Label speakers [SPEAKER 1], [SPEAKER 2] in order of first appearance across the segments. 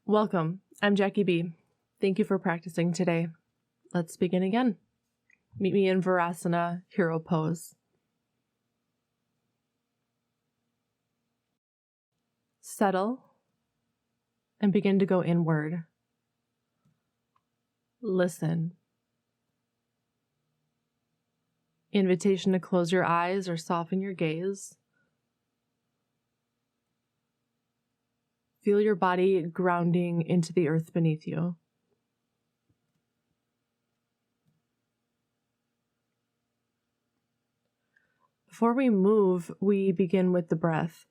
[SPEAKER 1] Welcome. I'm Jackie B. Thank you for practicing today. Let's begin again. Meet me in Virasana, Hero Pose. Settle and begin to go inward. Listen. Invitation to close your eyes or soften your gaze. Feel your body grounding into the earth beneath you. Before we move, we begin with the breath.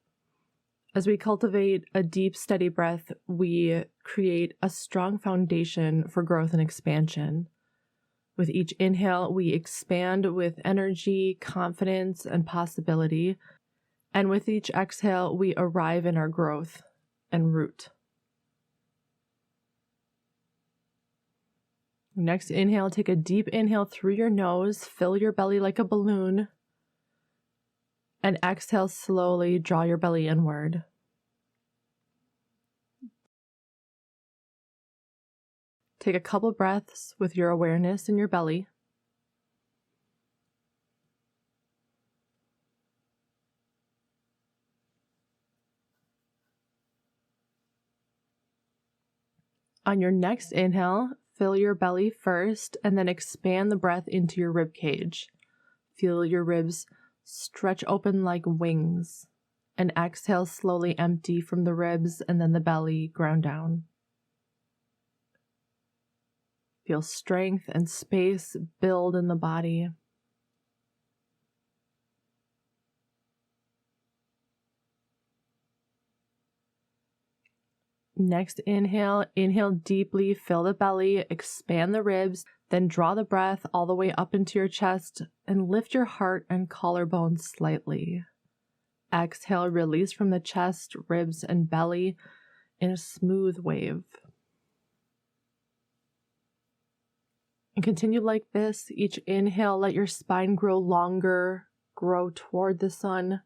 [SPEAKER 1] As we cultivate a deep, steady breath, we create a strong foundation for growth and expansion. With each inhale, we expand with energy, confidence, and possibility. And with each exhale, we arrive in our growth and root. Next inhale, take a deep inhale through your nose, fill your belly like a balloon, and exhale slowly, draw your belly inward. Take a couple breaths with your awareness in your belly. On your next inhale, fill your belly first and then expand the breath into your rib cage. Feel your ribs stretch open like wings, and exhale slowly empty from the ribs and then the belly ground down. Feel strength and space build in the body. Next inhale deeply, fill the belly, expand the ribs, then draw the breath all the way up into your chest and lift your heart and collarbone slightly. Exhale, release from the chest, ribs, and belly in a smooth wave. And continue like this. Each inhale, let your spine grow longer, grow toward the sun.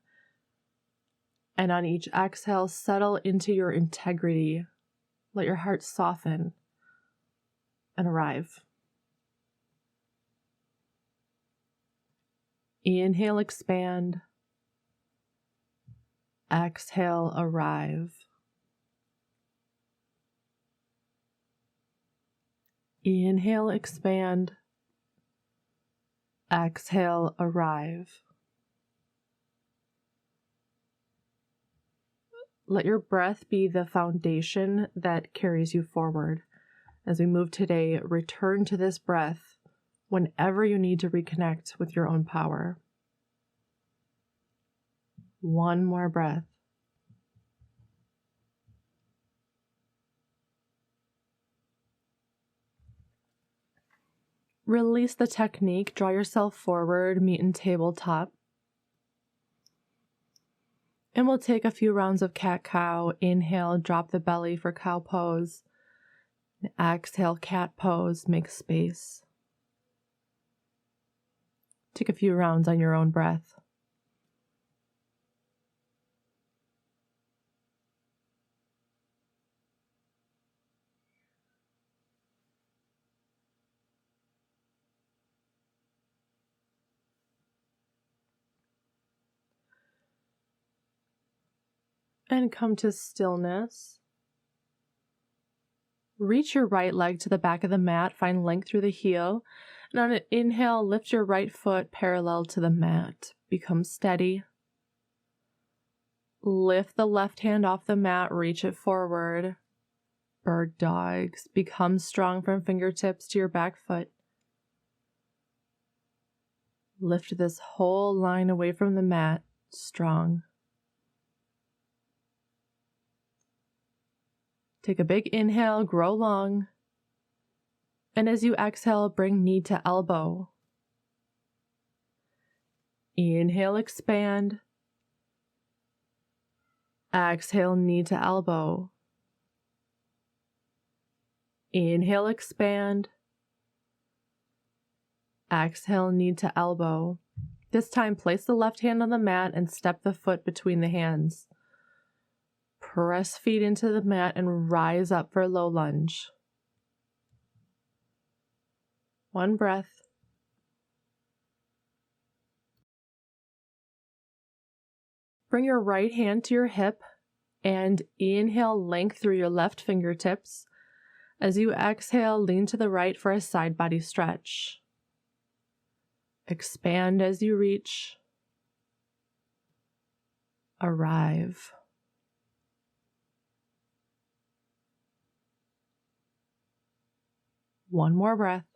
[SPEAKER 1] And on each exhale, settle into your integrity. Let your heart soften and arrive. Inhale, expand. Exhale, arrive. Inhale, expand. Exhale, arrive. Let your breath be the foundation that carries you forward. As we move today, return to this breath whenever you need to reconnect with your own power. One more breath. Release the technique, draw yourself forward, meet in tabletop. And we'll take a few rounds of cat-cow. Inhale, drop the belly for cow pose. And exhale, cat pose, make space. Take a few rounds on your own breath. And come to stillness. Reach your right leg to the back of the mat, find length through the heel. And on an inhale, lift your right foot parallel to the mat. Become steady. Lift the left hand off the mat, reach it forward. Bird dogs. Become strong from fingertips to your back foot. Lift this whole line away from the mat, strong. Take a big inhale, grow long. And as you exhale, bring knee to elbow. Inhale, expand. Exhale, knee to elbow. Inhale, expand. Exhale, knee to elbow. This time, place the left hand on the mat and step the foot between the hands. Press feet into the mat and rise up for a low lunge. One breath. Bring your right hand to your hip and inhale, length through your left fingertips. As you exhale, lean to the right for a side body stretch. Expand as you reach. Arrive. One more breath.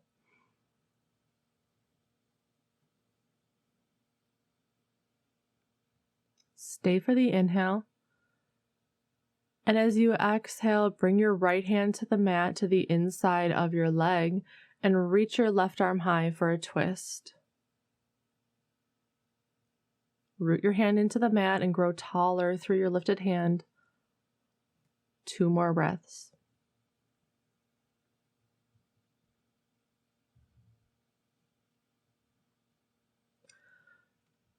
[SPEAKER 1] Stay for the inhale. And as you exhale, bring your right hand to the mat to the inside of your leg and reach your left arm high for a twist. Root your hand into the mat and grow taller through your lifted hand. 2 more breaths.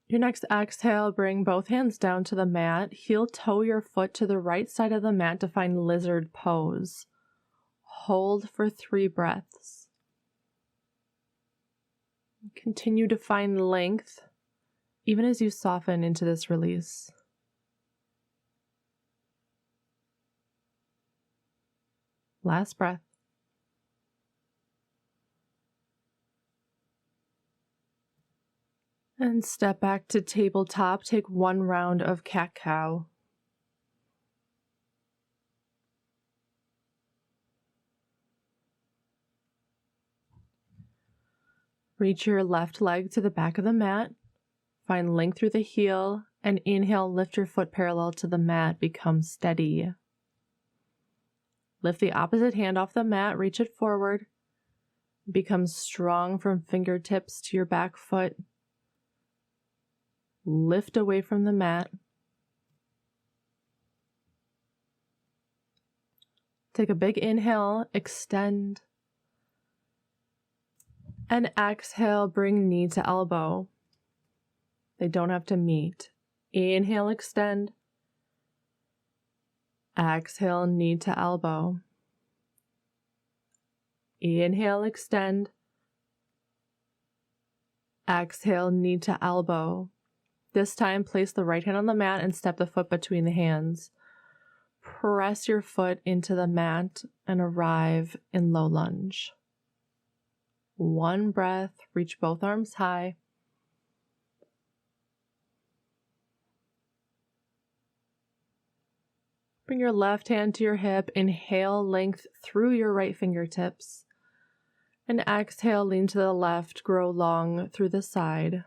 [SPEAKER 1] Your next exhale, bring both hands down to the mat. Heel toe your foot to the right side of the mat to find lizard pose. Hold for 3 breaths. Continue to find length even as you soften into this release. Last breath. And step back to tabletop. Take 1 round of cat-cow. Reach your left leg to the back of the mat. Find length through the heel and inhale, lift your foot parallel to the mat. Become steady. Lift the opposite hand off the mat, reach it forward. Become strong from fingertips to your back foot. Lift away from the mat. Take a big inhale, extend. And exhale, bring knee to elbow. They don't have to meet. Inhale, extend. Exhale, knee to elbow. Inhale, extend. Exhale, knee to elbow. This time, place the right hand on the mat and step the foot between the hands. Press your foot into the mat and arrive in low lunge. 1 breath, reach both arms high. Bring your left hand to your hip, inhale, length through your right fingertips. And exhale, lean to the left, grow long through the side.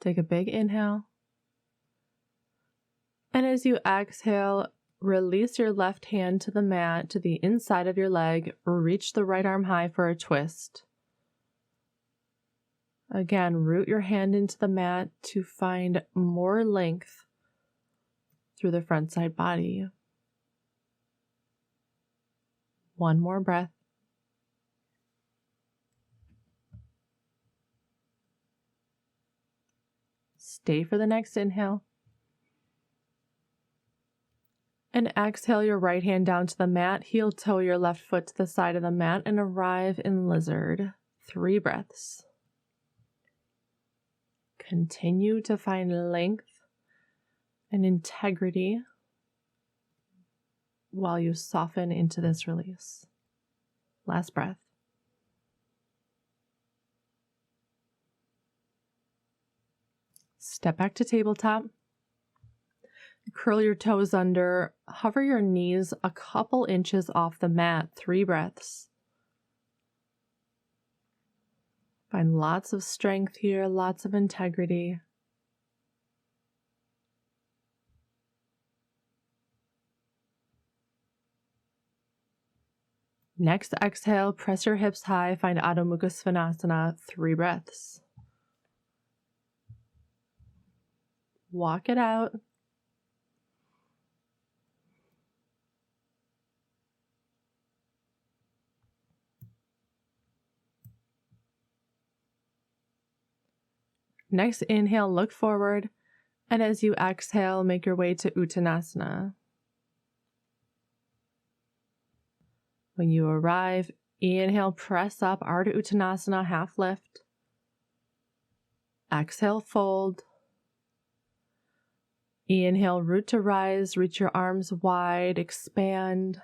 [SPEAKER 1] Take a big inhale. And as you exhale, release your left hand to the mat, to the inside of your leg. Reach the right arm high for a twist. Again, root your hand into the mat to find more length through the front side body. 1 more breath. Stay for the next inhale. And exhale your right hand down to the mat. Heel toe your left foot to the side of the mat and arrive in lizard. 3 breaths. Continue to find length and integrity while you soften into this release. Last breath. Step back to tabletop. Curl your toes under. Hover your knees a couple inches off the mat. 3 breaths. Find lots of strength here, lots of integrity. Next exhale, press your hips high, find Adho Mukha Svanasana, 3 breaths. Walk it out. Next, inhale, look forward. And as you exhale, make your way to Uttanasana. When you arrive, inhale, press up, Ardha Uttanasana, half lift. Exhale, fold. Inhale, root to rise, reach your arms wide, expand.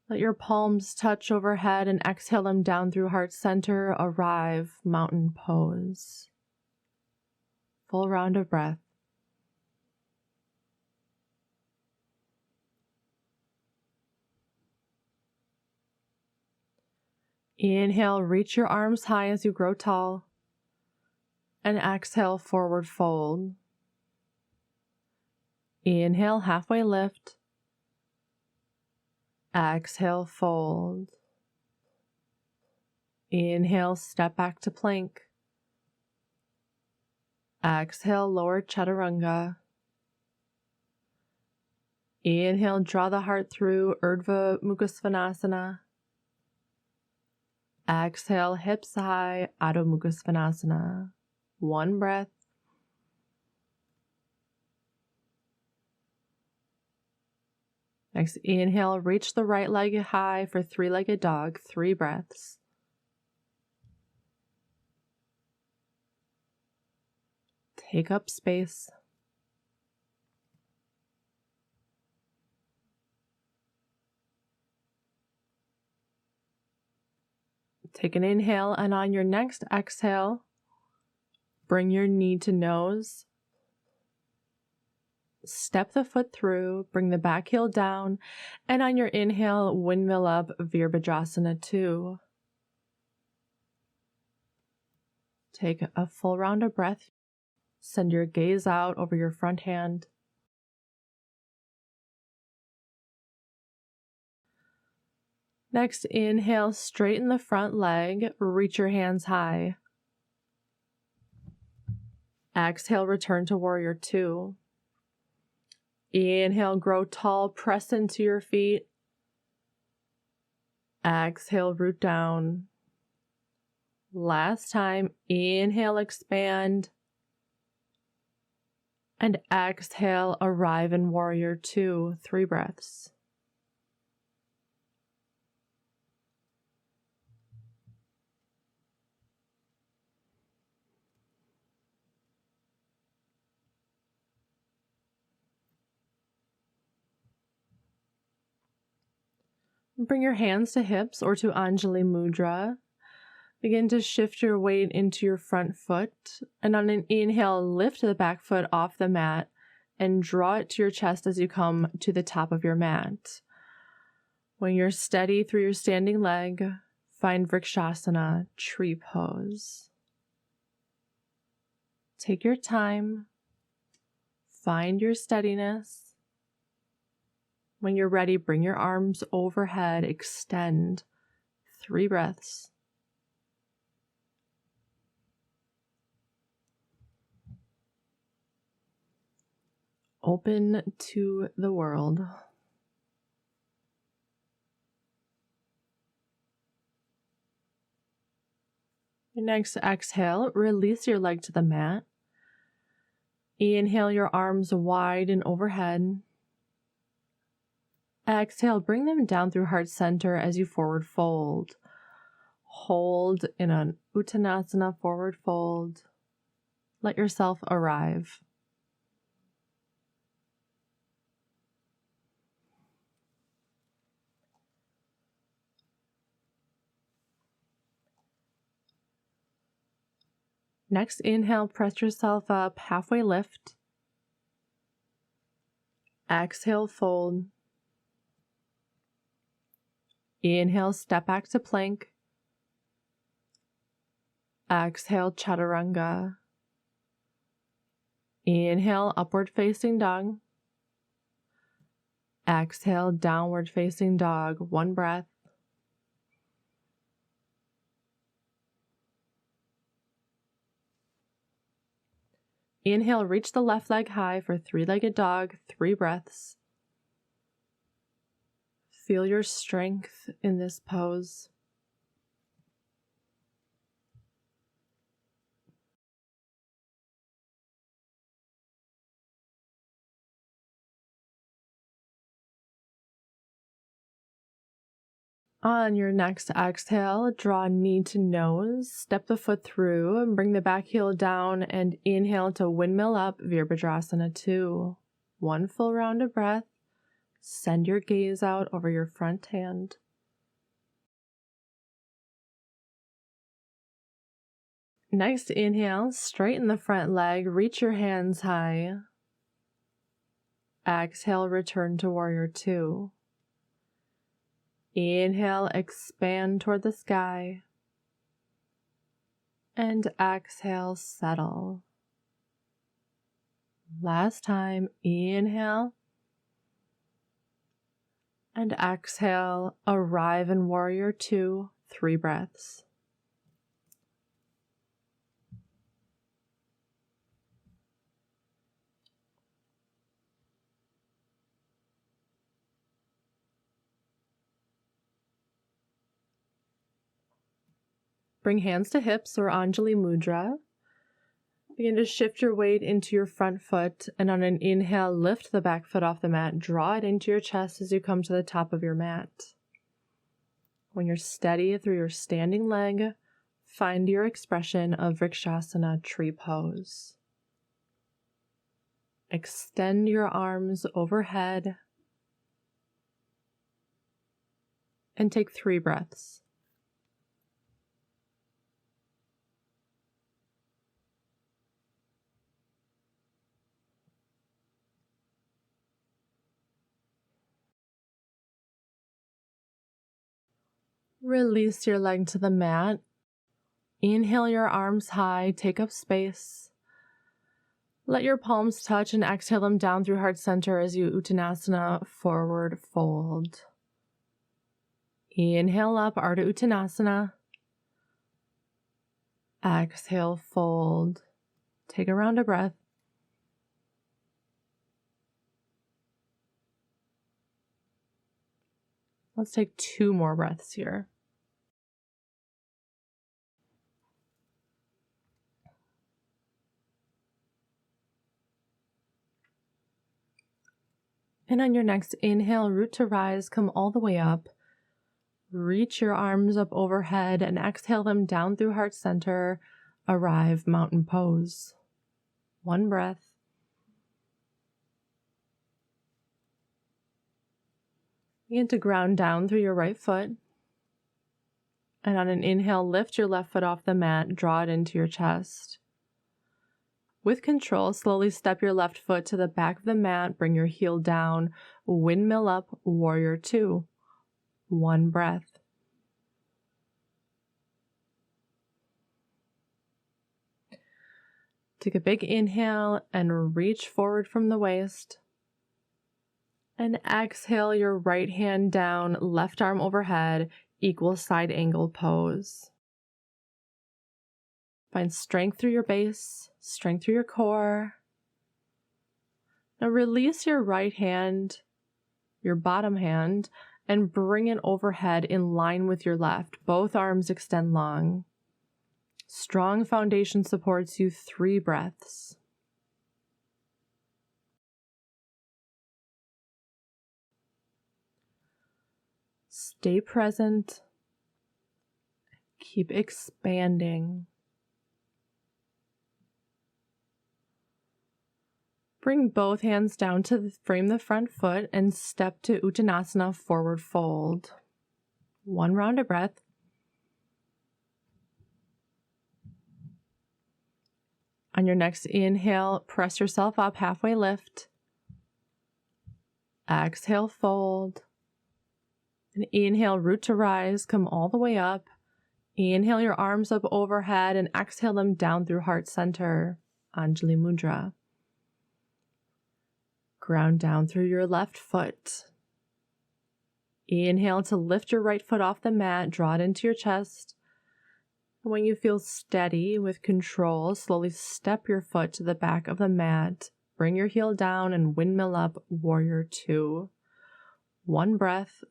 [SPEAKER 1] Let your palms touch overhead and exhale them down through heart center. Arrive, mountain pose. Full round of breath. Inhale, reach your arms high as you grow tall. And exhale, forward fold. Inhale, halfway lift. Exhale, fold. Inhale, step back to plank. Exhale, lower chaturanga. Inhale, draw the heart through Urdhva Mukha Svanasana. Exhale, hips high, Adho Mukha Svanasana. One breath. Next, inhale, reach the right leg high for three-legged dog, 3 breaths. Take up space. Take an inhale, and on your next exhale, bring your knee to nose. Step the foot through, bring the back heel down, and on your inhale, windmill up, Virabhadrasana 2. Take a full round of breath. Send your gaze out over your front hand. Next, inhale, straighten the front leg, reach your hands high. Exhale, return to warrior 2. Inhale, grow tall, press into your feet. Exhale, root down. Last time, inhale, expand. And exhale, arrive in warrior 2, 3 breaths. Bring your hands to hips or to Anjali Mudra. Begin to shift your weight into your front foot. And on an inhale, lift the back foot off the mat and draw it to your chest as you come to the top of your mat. When you're steady through your standing leg, find Vrikshasana, tree pose. Take your time. Find your steadiness. When you're ready, bring your arms overhead, extend. 3 breaths. Open to the world. Your next exhale, release your leg to the mat. Inhale your arms wide and overhead. Exhale, bring them down through heart center as you forward fold. Hold in an Uttanasana, forward fold. Let yourself arrive. Next, inhale, press yourself up, halfway lift. Exhale, fold. Inhale, step back to plank. Exhale, chaturanga. Inhale, upward facing dog. Exhale, downward facing dog. 1 breath. Inhale, reach the left leg high for 3-legged dog, 3 breaths. Feel your strength in this pose. On your next exhale, draw knee to nose, step the foot through, and bring the back heel down, and inhale to windmill up, Virabhadrasana 2. One full round of breath. Send your gaze out over your front hand. Next inhale, straighten the front leg, reach your hands high. Exhale, return to warrior 2. Inhale, expand toward the sky. And exhale, settle. Last time, inhale. And exhale, arrive in warrior 2, 3 breaths. Bring hands to hips or Anjali Mudra. Begin to shift your weight into your front foot, and on an inhale, lift the back foot off the mat. Draw it into your chest as you come to the top of your mat. When you're steady through your standing leg, find your expression of Vrikshasana tree pose. Extend your arms overhead and take 3 breaths. Release your leg to the mat. Inhale your arms high, take up space. Let your palms touch and exhale them down through heart center as you Uttanasana, forward fold. Inhale up, Ardha Uttanasana. Exhale, fold. Take a round of breath. Let's take 2 more breaths here. And on your next inhale, root to rise, come all the way up. Reach your arms up overhead and exhale them down through heart center. Arrive, mountain pose. 1 breath. Begin to ground down through your right foot. And on an inhale, lift your left foot off the mat, draw it into your chest. With control, slowly step your left foot to the back of the mat, bring your heel down, windmill up, warrior 2. 1 breath. Take a big inhale and reach forward from the waist. And exhale your right hand down, left arm overhead, equal side angle pose. Find strength through your base, strength through your core. Now release your right hand, your bottom hand, and bring it overhead in line with your left. Both arms extend long. Strong foundation supports you. 3 breaths. Stay present. Keep expanding. Bring both hands down to frame the front foot and step to Uttanasana, forward fold. 1 round of breath. On your next inhale, press yourself up, halfway lift. Exhale, fold. And inhale, root to rise, come all the way up. Inhale your arms up overhead and exhale them down through heart center, Anjali Mudra. Ground down through your left foot. Inhale to lift your right foot off the mat, draw it into your chest. When you feel steady with control, slowly step your foot to the back of the mat. Bring your heel down and windmill up, warrior 2. 1 breath.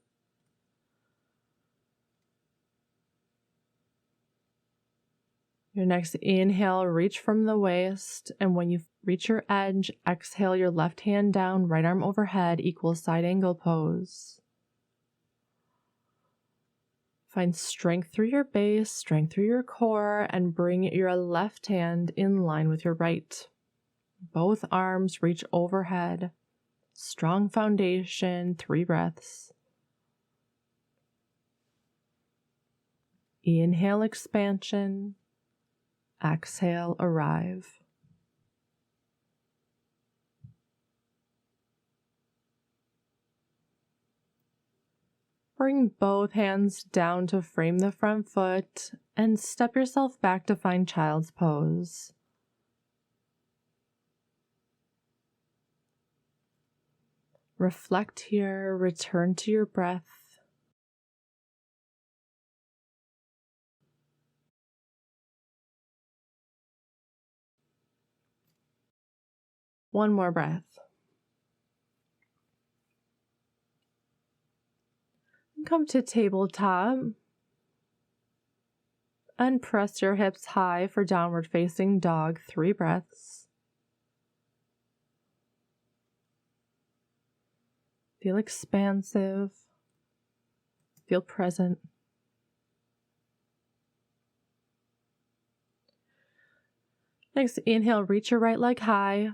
[SPEAKER 1] Your next inhale, reach from the waist, and when you reach your edge, exhale your left hand down, right arm overhead, equal side angle pose. Find strength through your base, strength through your core, and bring your left hand in line with your right. Both arms reach overhead. Strong foundation, 3 breaths. Inhale, expansion. Exhale, arrive. Bring both hands down to frame the front foot and step yourself back to find child's pose. Reflect here, return to your breath. One more breath. Come to tabletop and press your hips high for downward facing dog, 3 breaths. Feel expansive. Feel present. Next, inhale, reach your right leg high.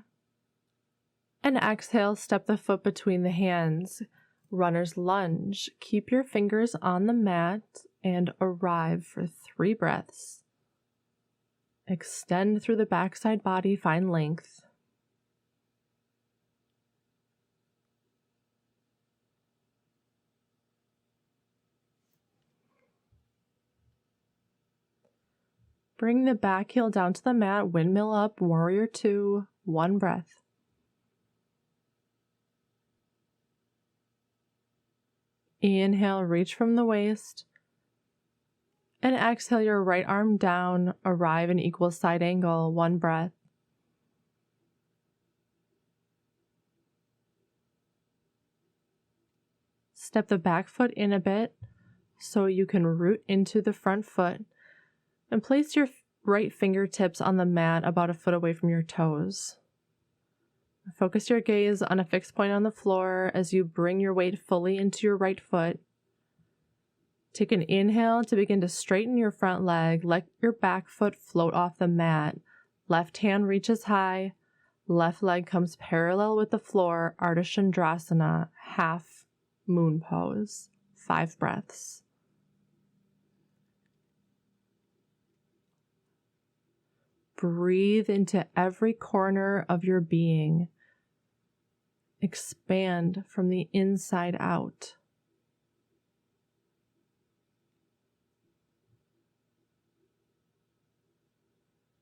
[SPEAKER 1] And exhale, step the foot between the hands. Runner's lunge. Keep your fingers on the mat and arrive for 3 breaths. Extend through the backside body, find length. Bring the back heel down to the mat, windmill up, warrior 2, 1 breath. Inhale, reach from the waist. And exhale your right arm down, arrive in equal side angle, 1 breath. Step the back foot in a bit so you can root into the front foot. And place your right fingertips on the mat about a foot away from your toes. Focus your gaze on a fixed point on the floor as you bring your weight fully into your right foot. Take an inhale to begin to straighten your front leg. Let your back foot float off the mat. Left hand reaches high. Left leg comes parallel with the floor. Ardha Chandrasana, half moon pose. 5 breaths. Breathe into every corner of your being. Expand from the inside out.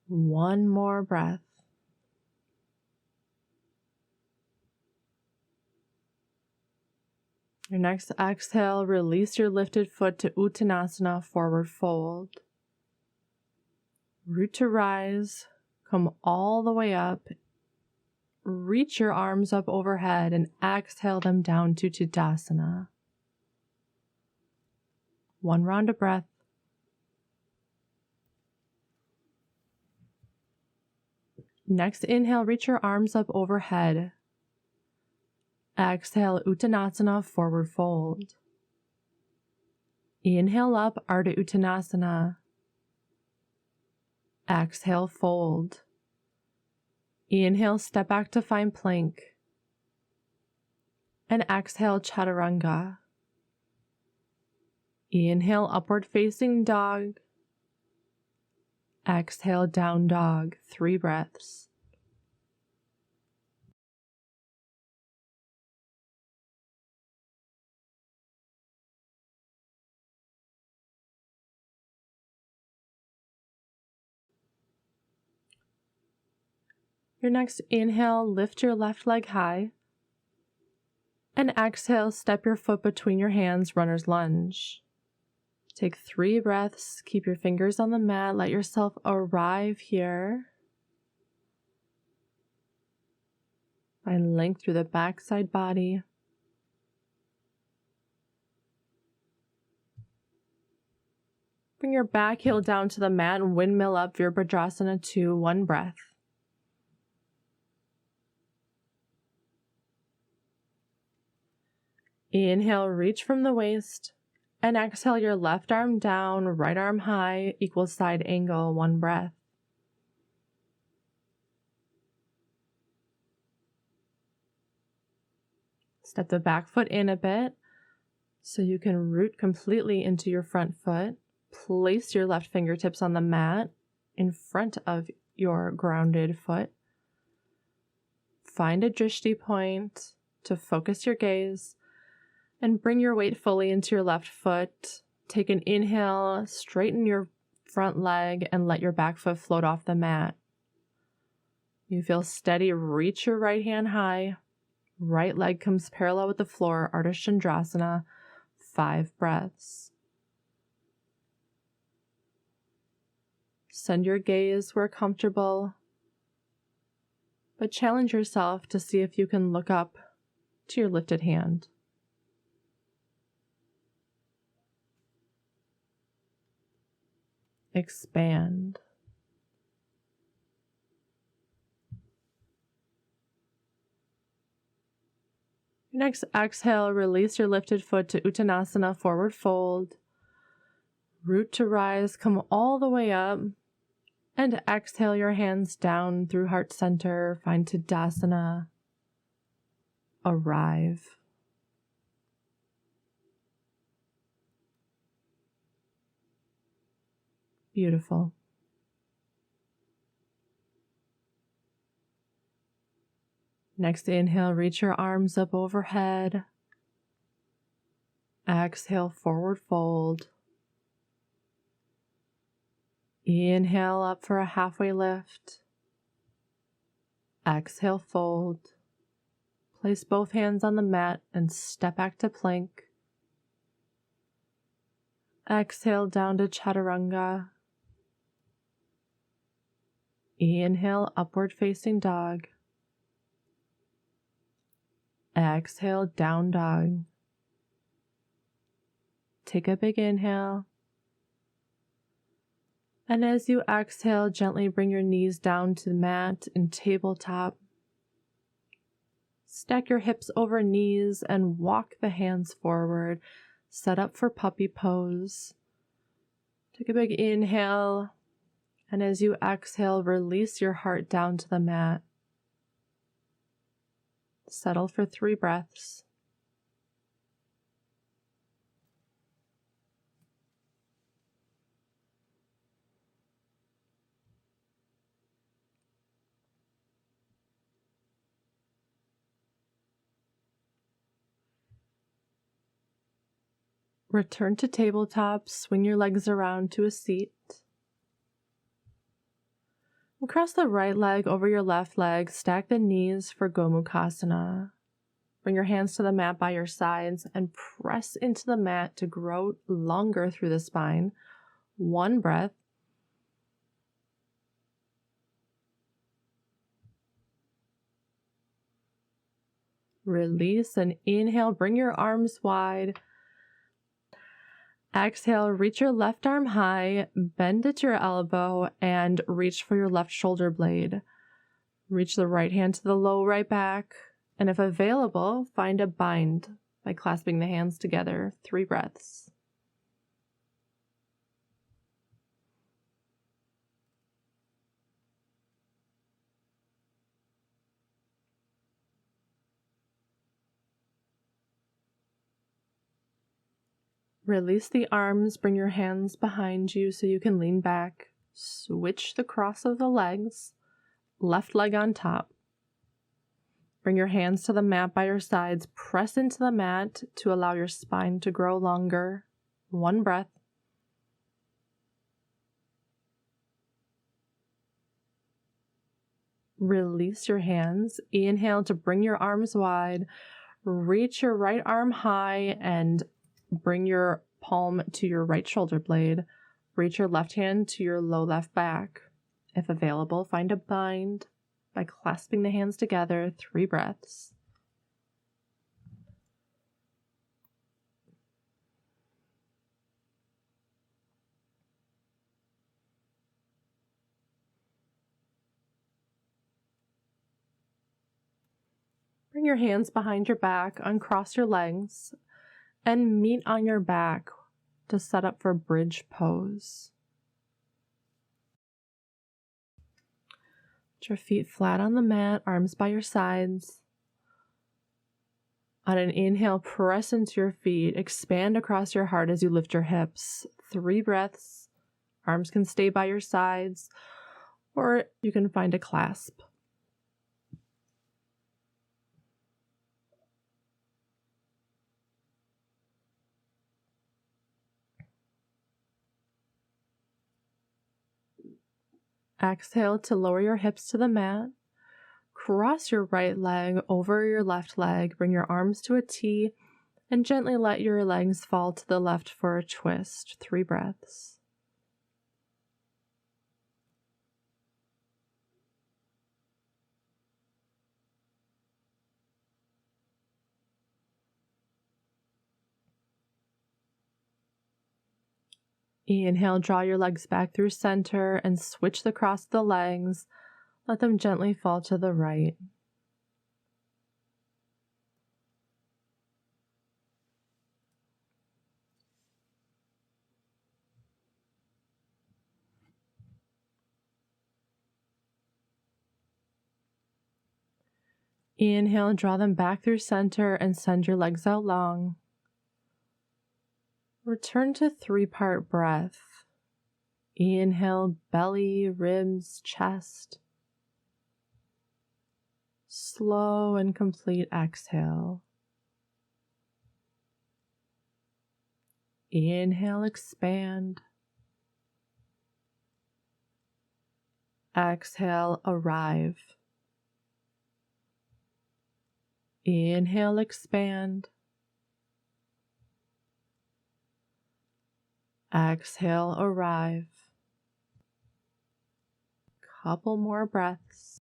[SPEAKER 1] One more breath. Your next exhale, release your lifted foot to Uttanasana, forward fold. Root to rise, come all the way up. Reach your arms up overhead and exhale them down to Tadasana. 1 round of breath. Next inhale, reach your arms up overhead. Exhale, Uttanasana, forward fold. Inhale up, Ardha Uttanasana. Exhale, fold. Inhale, step back to find plank. And exhale, Chaturanga. Inhale, upward facing dog. Exhale, down dog, 3 breaths. Your next inhale, lift your left leg high. And exhale, step your foot between your hands, runner's lunge. Take 3 breaths, keep your fingers on the mat, let yourself arrive here. Find length through the backside body. Bring your back heel down to the mat and windmill up, Virabhadrasana 2, 1 breath. Inhale, reach from the waist. And exhale your left arm down, right arm high, equal side angle, 1 breath. Step the back foot in a bit so you can root completely into your front foot. Place your left fingertips on the mat in front of your grounded foot. Find a drishti point to focus your gaze and bring your weight fully into your left foot. Take an inhale, straighten your front leg and let your back foot float off the mat. You feel steady, reach your right hand high. Right leg comes parallel with the floor, Ardha Chandrasana, 5 breaths. Send your gaze where comfortable, but challenge yourself to see if you can look up to your lifted hand. Expand. Next, exhale, release your lifted foot to Uttanasana, forward fold. Root to rise, come all the way up. And exhale your hands down through heart center, find Tadasana. Arrive. Beautiful. Next inhale, reach your arms up overhead. Exhale, forward fold. Inhale up for a halfway lift. Exhale, fold. Place both hands on the mat and step back to plank. Exhale down to chaturanga. Inhale, upward facing dog. Exhale, down dog. Take a big inhale. And as you exhale, gently bring your knees down to the mat in tabletop. Stack your hips over knees and walk the hands forward. Set up for puppy pose. Take a big inhale. And as you exhale, release your heart down to the mat. Settle for 3 breaths. Return to tabletop, swing your legs around to a seat. And cross the right leg over your left leg, stack the knees for Gomukhasana. Bring your hands to the mat by your sides and press into the mat to grow longer through the spine. 1 breath. Release and inhale, bring your arms wide. Exhale, reach your left arm high, bend at your elbow, and reach for your left shoulder blade. Reach the right hand to the low right back, and if available, find a bind by clasping the hands together. 3 breaths. Release the arms, bring your hands behind you so you can lean back. Switch the cross of the legs, left leg on top. Bring your hands to the mat by your sides. Press into the mat to allow your spine to grow longer. 1 breath. Release your hands. Inhale to bring your arms wide. Reach your right arm high and bring your palm to your right shoulder blade. Reach your left hand to your low left back. If available, find a bind by clasping the hands together. 3 breaths. Bring your hands behind your back, uncross your legs, and meet on your back to set up for bridge pose. Put your feet flat on the mat, arms by your sides. On an inhale, press into your feet, expand across your heart as you lift your hips. 3 breaths. Arms can stay by your sides, or you can find a clasp. Exhale to lower your hips to the mat. Cross your right leg over your left leg. Bring your arms to a T and gently let your legs fall to the left for a twist. 3 breaths. Inhale, draw your legs back through center and switch the cross of the legs. Let them gently fall to the right. Inhale, draw them back through center and send your legs out long. Return to 3-part breath. Inhale, belly, ribs, chest. Slow and complete exhale. Inhale, expand. Exhale, arrive. Inhale, expand. Exhale, arrive. Couple more breaths.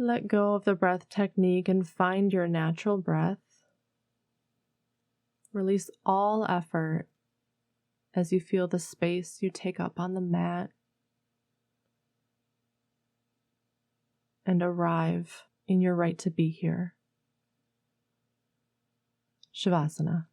[SPEAKER 1] Let go of the breath technique and find your natural breath. Release all effort as you feel the space you take up on the mat and arrive in your right to be here. Shavasana.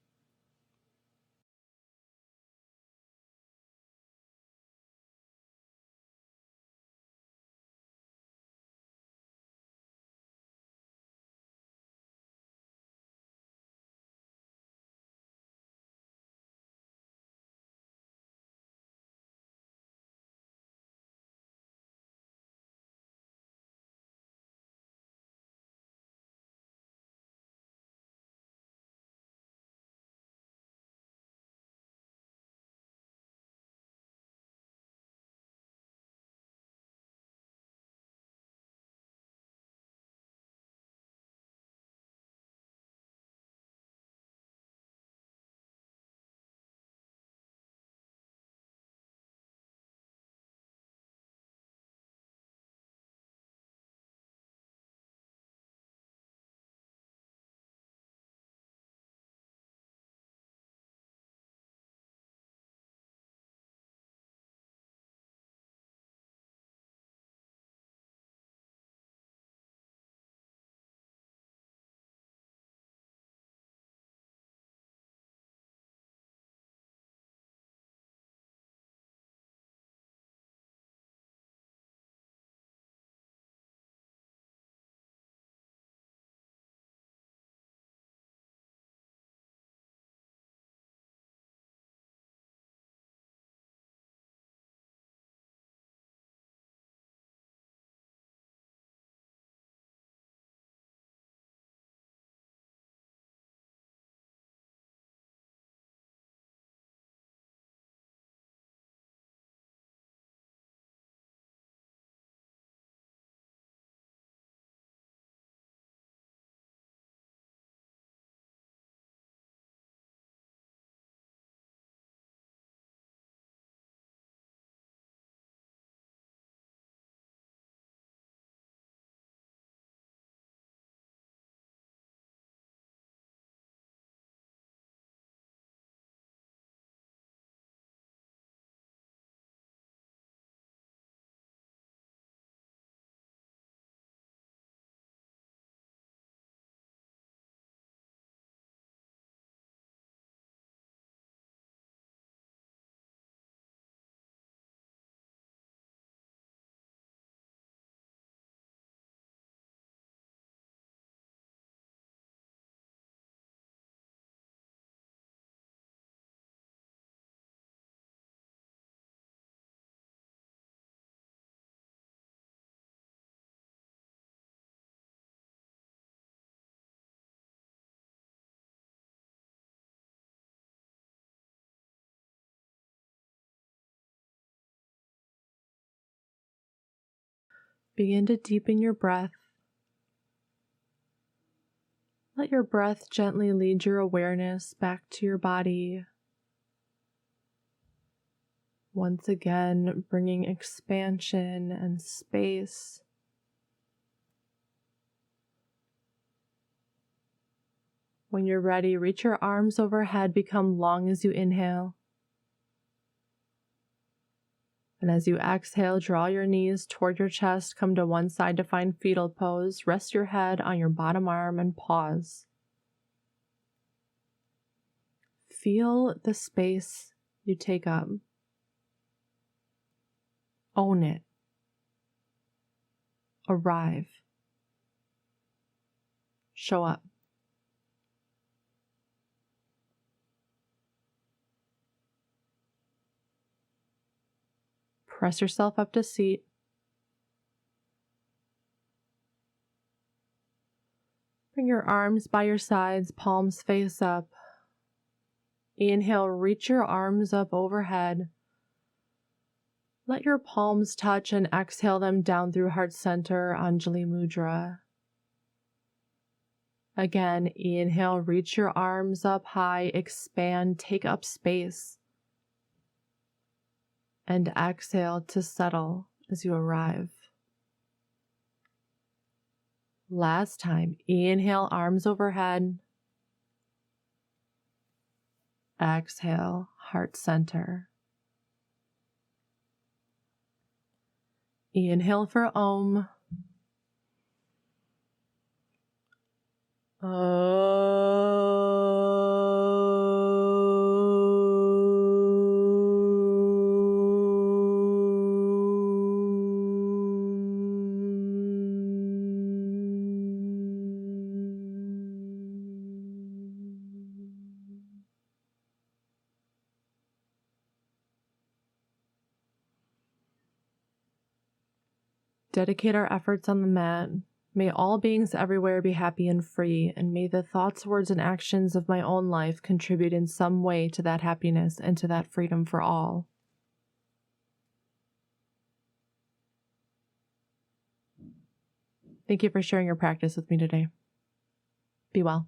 [SPEAKER 1] Begin to deepen your breath. Let your breath gently lead your awareness back to your body. Once again, bringing expansion and space. When you're ready, reach your arms overhead, become long as you inhale. And as you exhale, draw your knees toward your chest, come to one side to find fetal pose, rest your head on your bottom arm and pause. Feel the space you take up. Own it. Arrive. Show up. Press yourself up to seat. Bring your arms by your sides, palms face up. Inhale, reach your arms up overhead. Let your palms touch and exhale them down through heart center, Anjali Mudra. Again, inhale, reach your arms up high, expand, take up space. And exhale to settle as you arrive. Last time, inhale, arms overhead. Exhale, heart center. Inhale for Om. Dedicate our efforts on the mat. May all beings everywhere be happy and free, and may the thoughts, words, and actions of my own life contribute in some way to that happiness and to that freedom for all. Thank you for sharing your practice with me today. Be well.